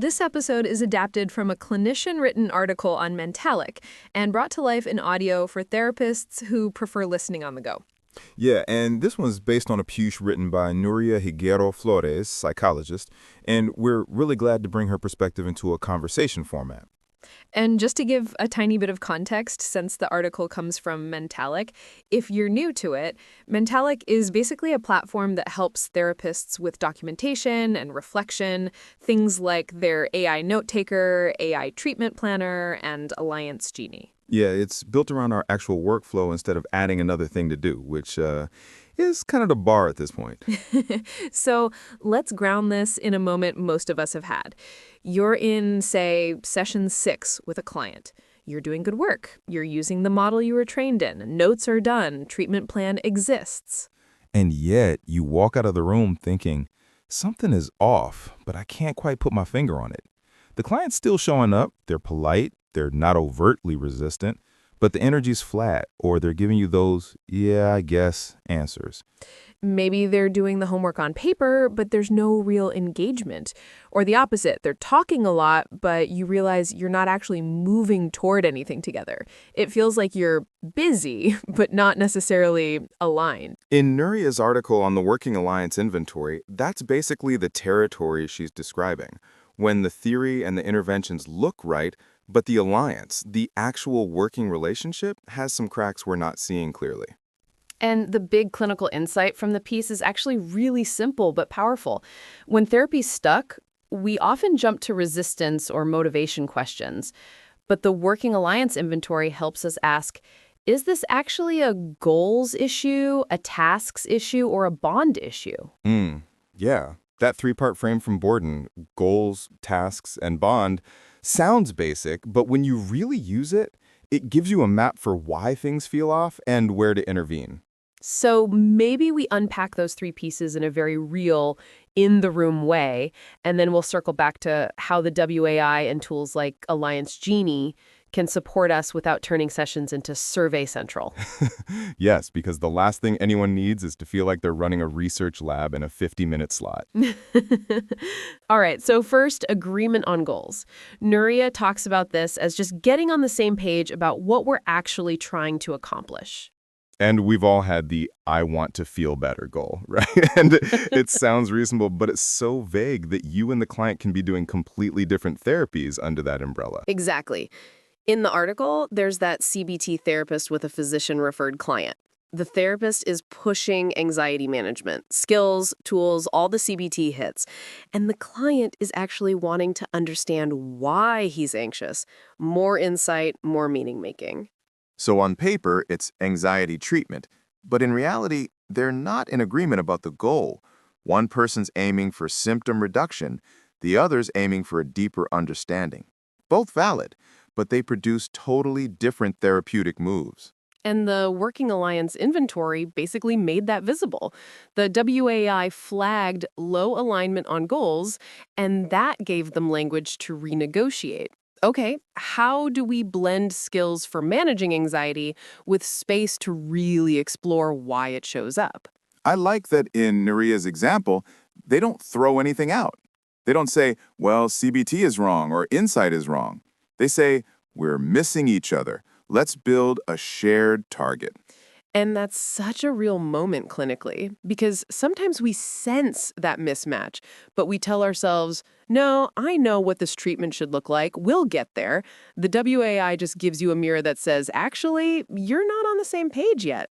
This episode is adapted from a clinician-written article on Mentalyc and brought to life in audio for therapists who prefer listening on the go. Yeah, and this one's based on a piece written by Nuria Higaro-Flores, psychologist, and we're really glad to bring her perspective into a conversation format. And just to give a tiny bit of context, since the article comes from Mentalyc, if you're new to it, Mentalyc is basically a platform that helps therapists with documentation and reflection, things like their AI note taker, AI treatment planner, and Alliance Genie. Yeah, it's built around our actual workflow instead of adding another thing to do, which is kind of the bar at this point. So let's ground this in a moment most of us have had. You're in, say, session 6 with a client. You're doing good work. You're using the model you were trained in. Notes are done. Treatment plan exists. And yet, you walk out of the room thinking, something is off, but I can't quite put my finger on it. The client's still showing up. They're polite. They're not overtly resistant. But the energy's flat, or they're giving you those, yeah, I guess, answers. Maybe they're doing the homework on paper, but there's no real engagement. Or the opposite, they're talking a lot, but you realize you're not actually moving toward anything together. It feels like you're busy, but not necessarily aligned. In Nuria's article on the Working Alliance inventory, that's basically the territory she's describing. When the theory and the interventions look right, but the alliance, the actual working relationship, has some cracks we're not seeing clearly. And the big clinical insight from the piece is actually really simple but powerful. When therapy's stuck, we often jump to resistance or motivation questions. But the Working Alliance inventory helps us ask, is this actually a goals issue, a tasks issue, or a bond issue? Yeah, that three-part frame from Borden, goals, tasks, and bond, sounds basic, but when you really use it, it gives you a map for why things feel off and where to intervene. So maybe we unpack those three pieces in a very real, in-the-room way, and then we'll circle back to how the WAI and tools like Alliance Genie can support us without turning sessions into Survey Central. Yes, because the last thing anyone needs is to feel like they're running a research lab in a 50-minute slot. All right, so first, agreement on goals. Nuria talks about this as just getting on the same page about what we're actually trying to accomplish. And we've all had the I want to feel better goal, right? And it sounds reasonable, but it's so vague that you and the client can be doing completely different therapies under that umbrella. Exactly. In the article, there's that CBT therapist with a physician-referred client. The therapist is pushing anxiety management, skills, tools, all the CBT hits. And the client is actually wanting to understand why he's anxious. More insight, more meaning-making. So on paper, it's anxiety treatment, but in reality, they're not in agreement about the goal. One person's aiming for symptom reduction, the other's aiming for a deeper understanding. Both valid, but they produce totally different therapeutic moves. And the Working Alliance inventory basically made that visible. The WAI flagged low alignment on goals, and that gave them language to renegotiate. Okay, how do we blend skills for managing anxiety with space to really explore why it shows up? I like that in Nuria's example, they don't throw anything out. They don't say, well, CBT is wrong or insight is wrong. They say, we're missing each other. Let's build a shared target. And that's such a real moment clinically, because sometimes we sense that mismatch, but we tell ourselves, no, I know what this treatment should look like. We'll get there. The WAI just gives you a mirror that says, actually, you're not on the same page yet.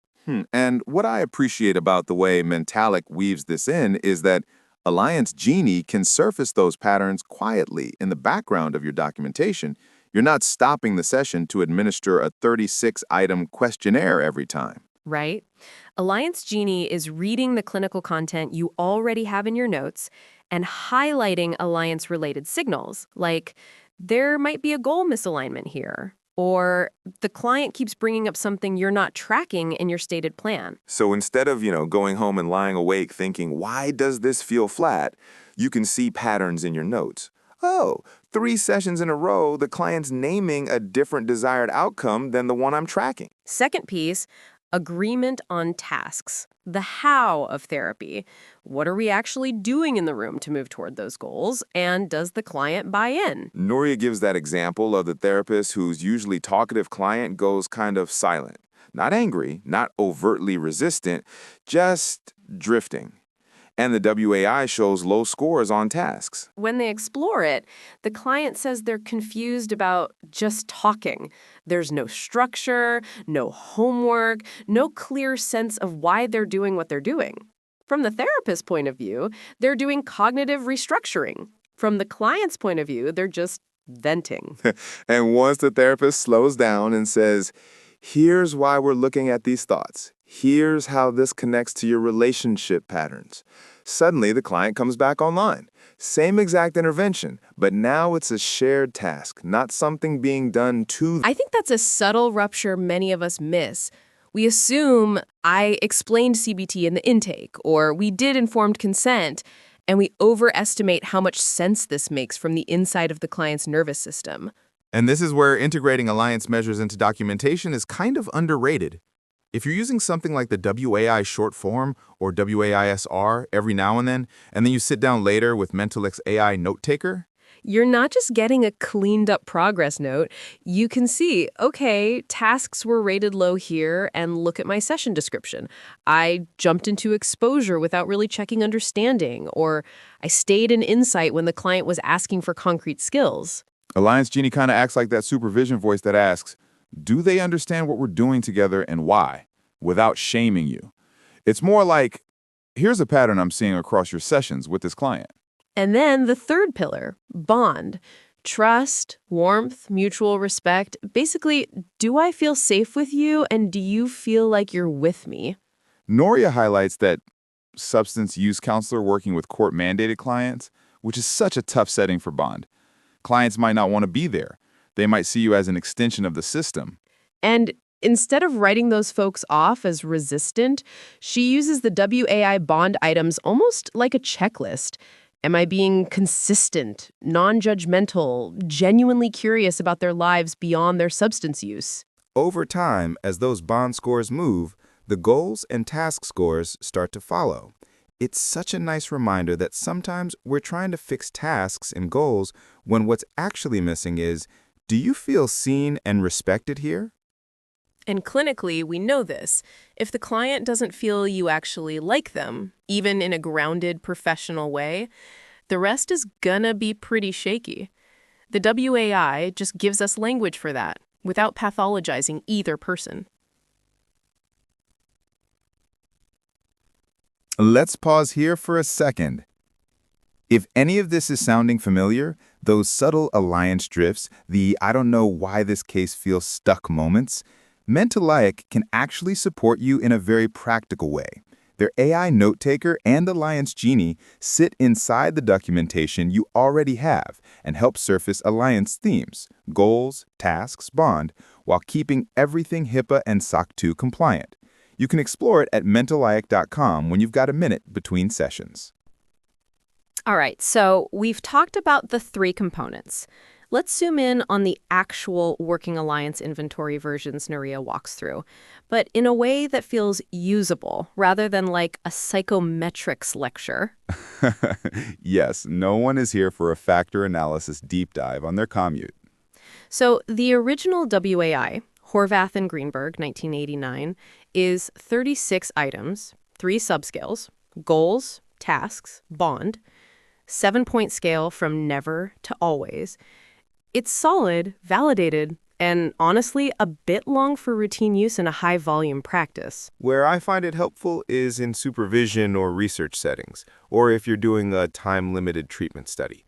And what I appreciate about the way Mentalyc weaves this in is that Alliance Genie can surface those patterns quietly in the background of your documentation. You're not stopping the session to administer a 36-item questionnaire every time. Right? Alliance Genie is reading the clinical content you already have in your notes and highlighting alliance-related signals, like there might be a goal misalignment here, or the client keeps bringing up something you're not tracking in your stated plan. So instead of, going home and lying awake thinking, why does this feel flat, you can see patterns in your notes. Oh, 3 sessions in a row, the client's naming a different desired outcome than the one I'm tracking. Second piece, Agreement on tasks, the how of therapy. What are we actually doing in the room to move toward those goals? And does the client buy in? Nuria gives that example of the therapist whose usually talkative client goes kind of silent. Not angry, not overtly resistant, just drifting. And the WAI shows low scores on tasks. When they explore it, the client says they're confused about just talking. There's no structure, no homework, no clear sense of why they're doing what they're doing. From the therapist's point of view, they're doing cognitive restructuring. From the client's point of view, they're just venting. And once the therapist slows down and says, here's why we're looking at these thoughts. Here's how this connects to your relationship patterns. Suddenly, the client comes back online. Same exact intervention, but now it's a shared task, not something being done to them. I think that's a subtle rupture many of us miss. We assume I explained CBT in the intake, or we did informed consent, and we overestimate how much sense this makes from the inside of the client's nervous system. And this is where integrating Alliance measures into documentation is kind of underrated. If you're using something like the WAI short form or WAI-SR every now and then you sit down later with Mentalyc's AI note taker, You're not just getting a cleaned up progress note. You can see, okay, tasks were rated low here, and look at my session description. I jumped into exposure without really checking understanding, or I stayed in insight when the client was asking for concrete skills. Alliance Genie kind of acts like that supervision voice that asks, do they understand what we're doing together and why, without shaming you? It's more like, here's a pattern I'm seeing across your sessions with this client. And then the third pillar, bond. Trust, warmth, mutual respect. Basically, do I feel safe with you, and do you feel like you're with me? Nuria highlights that substance use counselor working with court-mandated clients, which is such a tough setting for bond. Clients might not want to be there. They might see you as an extension of the system. And instead of writing those folks off as resistant, she uses the WAI bond items almost like a checklist. Am I being consistent, non-judgmental, genuinely curious about their lives beyond their substance use? Over time, as those bond scores move, the goals and task scores start to follow. It's such a nice reminder that sometimes we're trying to fix tasks and goals when what's actually missing is, do you feel seen and respected here? And clinically, we know this. If the client doesn't feel you actually like them, even in a grounded, professional way, the rest is gonna be pretty shaky. The WAI just gives us language for that, without pathologizing either person. Let's pause here for a second. If any of this is sounding familiar, those subtle alliance drifts, the I don't know why this case feels stuck moments, Mentalyc can actually support you in a very practical way. Their AI note taker and Alliance Genie sit inside the documentation you already have and help surface Alliance themes, goals, tasks, bond, while keeping everything HIPAA and SOC 2 compliant. You can explore it at Mentalyc.com when you've got a minute between sessions. All right, so we've talked about the three components. Let's zoom in on the actual working alliance inventory versions Nuria walks through, but in a way that feels usable, rather than like a psychometrics lecture. Yes, no one is here for a factor analysis deep dive on their commute. So the original WAI, Horvath and Greenberg, 1989, is 36 items, 3 subscales, goals, tasks, bond, 7-point scale from never to always. It's solid, validated, and honestly a bit long for routine use in a high-volume practice. Where I find it helpful is in supervision or research settings, or if you're doing a time-limited treatment study.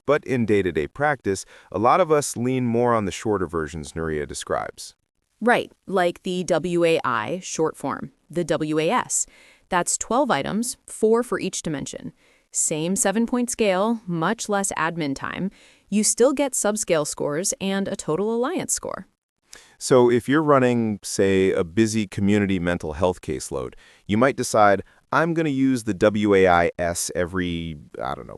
But in day-to-day practice, a lot of us lean more on the shorter versions Nuria describes. Right, like the WAI short form, the WAS. That's 12 items, 4 for each dimension. Same 7-point scale, much less admin time. You still get subscale scores and a total alliance score. So if you're running, say, a busy community mental health caseload, you might decide, I'm going to use the WAI-S every,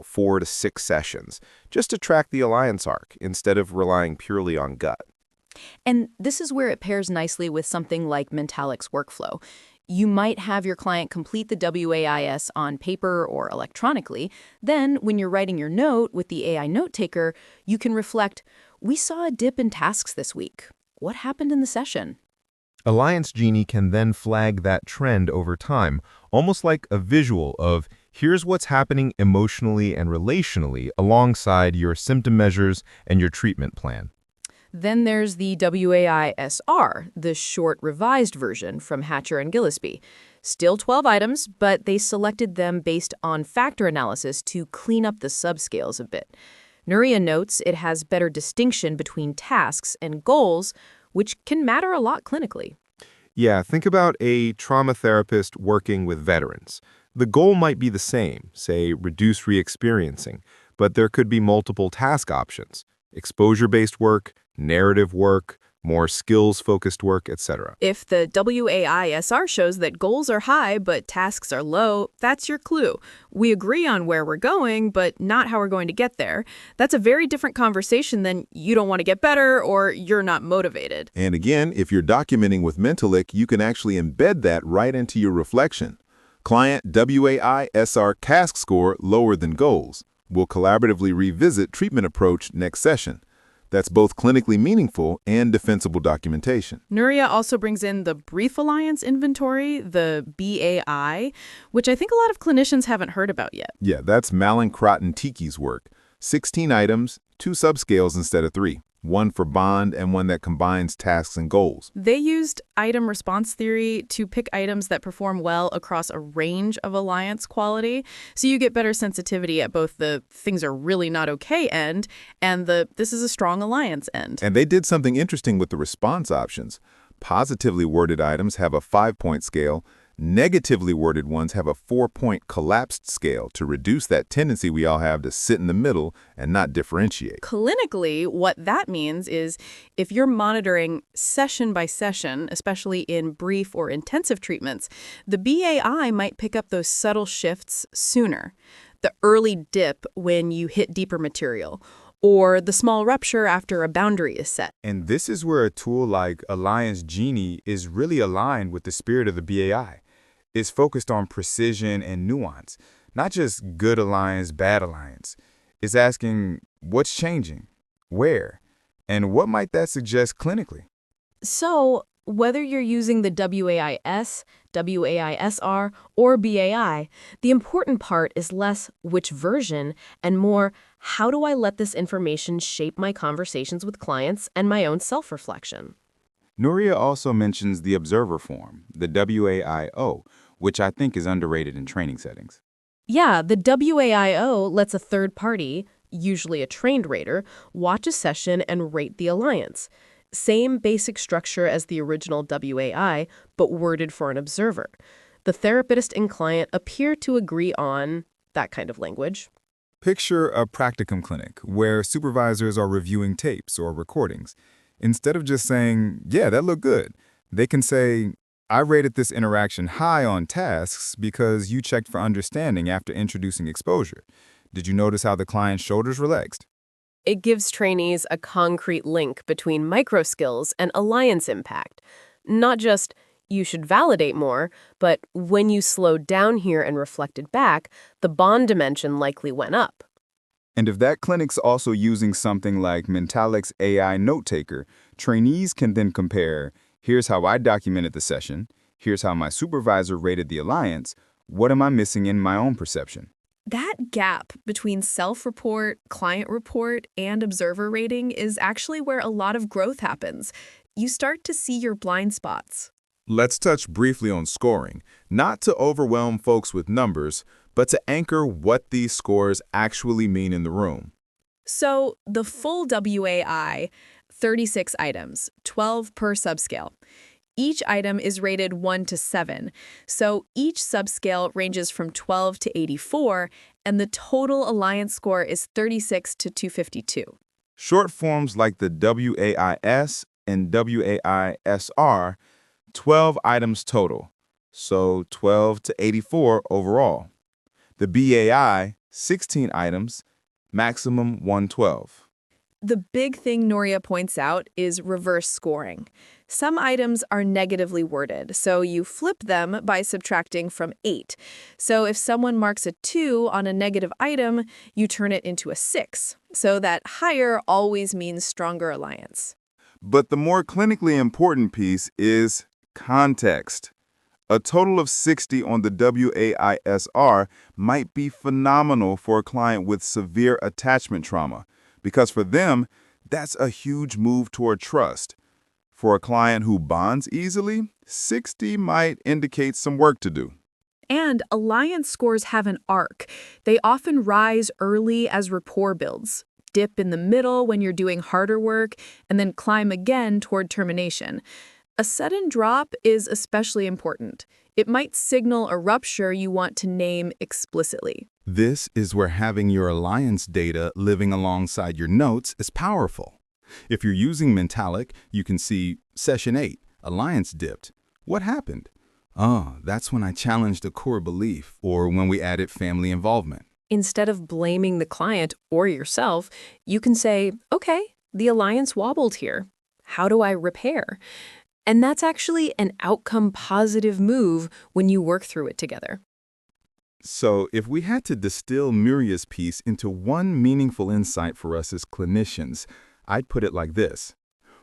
4 to 6 sessions, just to track the alliance arc instead of relying purely on gut. And this is where it pairs nicely with something like Mentalyc's workflow. You might have your client complete the WAI-S on paper or electronically. Then, when you're writing your note with the AI note taker, you can reflect, we saw a dip in tasks this week. What happened in the session? Alliance Genie can then flag that trend over time, almost like a visual of here's what's happening emotionally and relationally alongside your symptom measures and your treatment plan. Then there's the WAI-SR, the short revised version from Hatcher and Gillespie. Still 12 items, but they selected them based on factor analysis to clean up the subscales a bit. Nuria notes it has better distinction between tasks and goals, which can matter a lot clinically. Yeah, think about a trauma therapist working with veterans. The goal might be the same, say reduce re-experiencing, but there could be multiple task options: exposure-based work, narrative work, more skills-focused work, etc. If the WAI-SR shows that goals are high but tasks are low, that's your clue. We agree on where we're going, but not how we're going to get there. That's a very different conversation than you don't want to get better or you're not motivated. And again, if you're documenting with Mentalyc, you can actually embed that right into your reflection. Client WAI-SR task score lower than goals. We'll collaboratively revisit treatment approach next session. That's both clinically meaningful and defensible documentation. Nuria also brings in the Brief Alliance Inventory, the BAI, which I think a lot of clinicians haven't heard about yet. Yeah, that's Mentalyc-Tiki's work. 16 items, 2 subscales instead of 3. One for bond and one that combines tasks and goals. They used item response theory to pick items that perform well across a range of alliance quality, so you get better sensitivity at both the things are really not okay end and the this is a strong alliance end. And they did something interesting with the response options. Positively worded items have a 5-point scale. Negatively worded ones have a 4-point collapsed scale to reduce that tendency we all have to sit in the middle and not differentiate. Clinically, what that means is if you're monitoring session by session, especially in brief or intensive treatments, the BAI might pick up those subtle shifts sooner. The early dip when you hit deeper material, or the small rupture after a boundary is set. And this is where a tool like Alliance Genie is really aligned with the spirit of the BAI. It's focused on precision and nuance, not just good alliance, bad alliance. It's asking what's changing, where, and what might that suggest clinically? So, whether you're using the WAI-S, WAI-SR, or BAI, the important part is less which version and more how do I let this information shape my conversations with clients and my own self-reflection. Nuria also mentions the observer form, the WAI-O, which I think is underrated in training settings. Yeah, the WAI-O lets a third party, usually a trained rater, watch a session and rate the alliance. Same basic structure as the original WAI, but worded for an observer. The therapist and client appear to agree on that kind of language. Picture a practicum clinic where supervisors are reviewing tapes or recordings. Instead of just saying, yeah, that looked good, they can say, I rated this interaction high on tasks because you checked for understanding after introducing exposure. Did you notice how the client's shoulders relaxed? It gives trainees a concrete link between micro skills and alliance impact. Not just, you should validate more, but when you slowed down here and reflected back, the bond dimension likely went up. And if that clinic's also using something like Mentalyc's AI note taker, trainees can then compare, here's how I documented the session, here's how my supervisor rated the alliance, what am I missing in my own perception? That gap between self-report, client report, and observer rating is actually where a lot of growth happens. You start to see your blind spots. Let's touch briefly on scoring, not to overwhelm folks with numbers, but to anchor what these scores actually mean in the room. So the full WAI, 36 items, 12 per subscale. Each item is rated 1 to 7, so each subscale ranges from 12 to 84, and the total alliance score is 36 to 252. Short forms like the WAI-S and WAI-SR, 12 items total, so 12 to 84 overall. The BAI, 16 items, maximum 112. The big thing Nuria points out is reverse scoring. Some items are negatively worded, so you flip them by subtracting from 8. So if someone marks a 2 on a negative item, you turn it into a 6. So that higher always means stronger alliance. But the more clinically important piece is context. A total of 60 on the WAI-SR might be phenomenal for a client with severe attachment trauma, because for them, that's a huge move toward trust. For a client who bonds easily, 60 might indicate some work to do. And alliance scores have an arc. They often rise early as rapport builds, dip in the middle when you're doing harder work, and then climb again toward termination. A sudden drop is especially important. It might signal a rupture you want to name explicitly. This is where having your alliance data living alongside your notes is powerful. If you're using Mentalyc, you can see Session 8, Alliance dipped. What happened? Oh, that's when I challenged a core belief, or when we added family involvement. Instead of blaming the client or yourself, you can say, okay, the alliance wobbled here. How do I repair? And that's actually an outcome-positive move when you work through it together. So if we had to distill Nuria's piece into one meaningful insight for us as clinicians, I'd put it like this.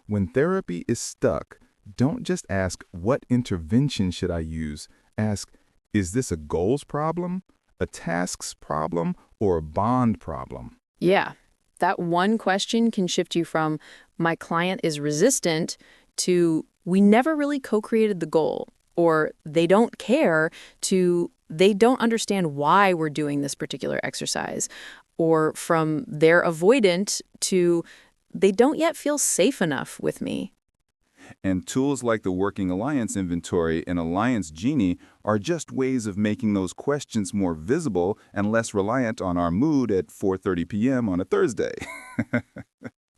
When therapy is stuck, don't just ask, what intervention should I use? Ask, is this a goals problem, a tasks problem, or a bond problem? Yeah, that one question can shift you from, my client is resistant, to, we never really co-created the goal, or they don't care, to, they don't understand why we're doing this particular exercise, or from they're avoidant to, they don't yet feel safe enough with me. And tools like the Working Alliance Inventory and Alliance Genie are just ways of making those questions more visible and less reliant on our mood at 4:30 p.m. on a Thursday.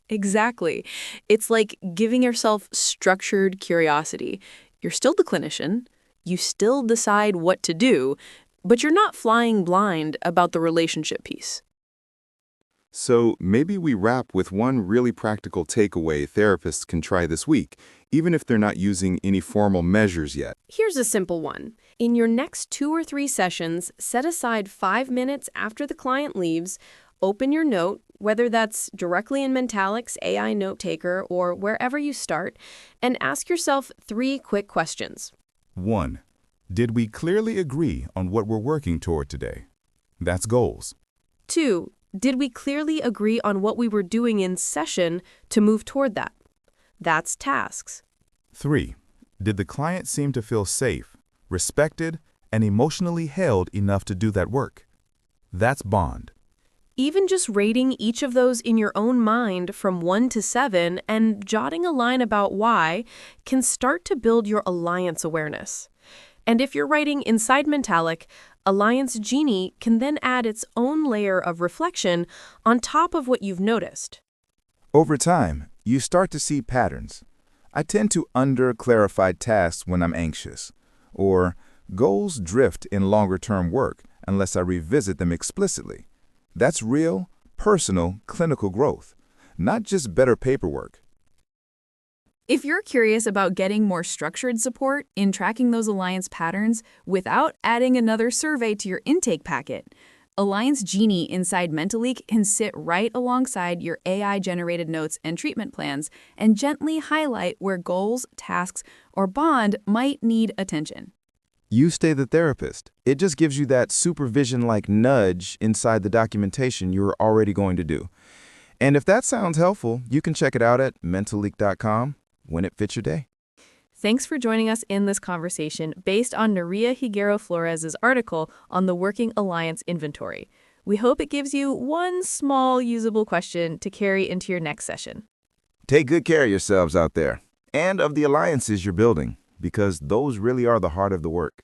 Exactly. It's like giving yourself structured curiosity. You're still the clinician. You still decide what to do, but you're not flying blind about the relationship piece. So maybe we wrap with one really practical takeaway therapists can try this week, even if they're not using any formal measures yet. Here's a simple one. In your next 2 or 3 sessions, set aside 5 minutes after the client leaves, open your note, whether that's directly in Mentalyc's AI note taker or wherever you start, and ask yourself 3 quick questions. 1. Did we clearly agree on what we're working toward today? That's goals. 2. Did we clearly agree on what we were doing in session to move toward that? That's tasks. 3. Did the client seem to feel safe, respected, and emotionally held enough to do that work? That's bond. Even just rating each of those in your own mind from 1 to 7 and jotting a line about why can start to build your alliance awareness. And if you're writing inside Mentalyc, Alliance Genie can then add its own layer of reflection on top of what you've noticed. Over time, you start to see patterns. I tend to under-clarify tasks when I'm anxious, or goals drift in longer-term work unless I revisit them explicitly. That's real, personal, clinical growth, not just better paperwork. If you're curious about getting more structured support in tracking those alliance patterns without adding another survey to your intake packet, Alliance Genie inside Mentalyc can sit right alongside your AI-generated notes and treatment plans and gently highlight where goals, tasks, or bond might need attention. You stay the therapist. It just gives you that supervision-like nudge inside the documentation you're already going to do. And if that sounds helpful, you can check it out at Mentalyc.com when it fits your day. Thanks for joining us in this conversation based on Nuria Higaro-Flores' article on the Working Alliance Inventory. We hope it gives you one small usable question to carry into your next session. Take good care of yourselves out there and of the alliances you're building, because those really are the heart of the work.